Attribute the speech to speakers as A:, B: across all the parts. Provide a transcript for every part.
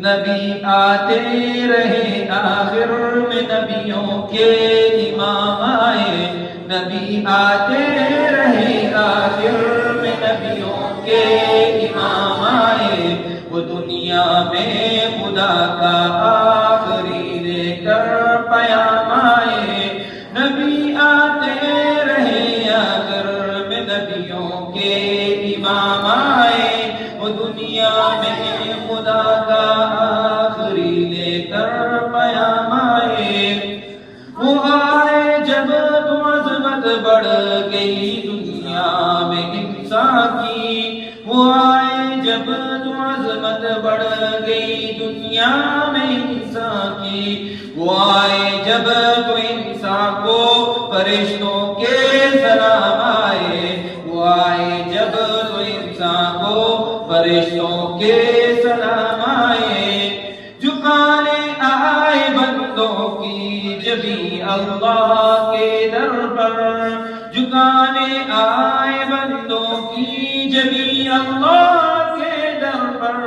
A: نبی آتے رہے آخر میں نبیوں کے امام آئے، نبی آتے رہے آخر میں نبیوں کے امام آئے، وہ دنیا میں خدا کا آخری لے کر پیام آئے، نبی آتے رہے آخر میں نبیوں کے امام آئے، وہ دنیا میں خدا کا آخری لے کر پیام آئے، وہ آئے جب تو عظمت بڑھ گئی دنیا میں انسان کی، وہ آئے جب تو عظمت بڑھ گئی دنیا میں انسان کی، وہ آئے جب تو انسان کو فرشتوں کے سلام آئے، وہ آئے جب تو انسان کو فرشتوں کے سلام آئے، جھکانے آئے بندوں کی جبیں اللہ کے در پر، جھکانے آئے بندوں کی جبیں اللہ کے در پر،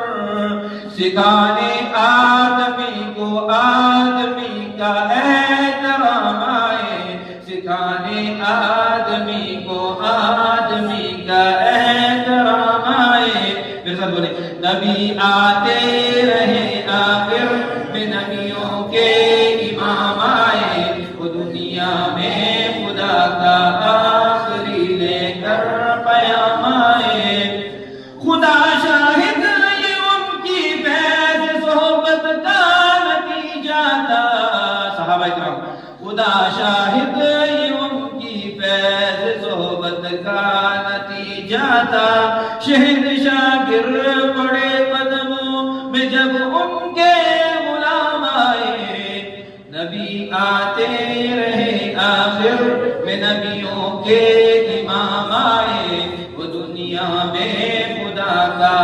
A: سکھانے آدمی کو آدمی کا احترام آئے، سکھانے آدمی کو آدمی کا احترام آئے، پھر سب بولے نبی آتے رہے آخر میں نبیوں کے امام آئے، وہ دنیا میں خدا کا آخری لے کر پیام آئے، خدا شاہد یہ ان کی فیض صحبت کا نتیجہ تھا، صحابہ کرام خدا شاہد یہ ان کی فیض صحبت کا نتیجہ تھا، شہنشاہ گر پڑے قدموں میں جب ان کے غلام آئے، نبی آتے رہے آخر میں نبیوں کے امام آئے، وہ دنیا میں خدا کا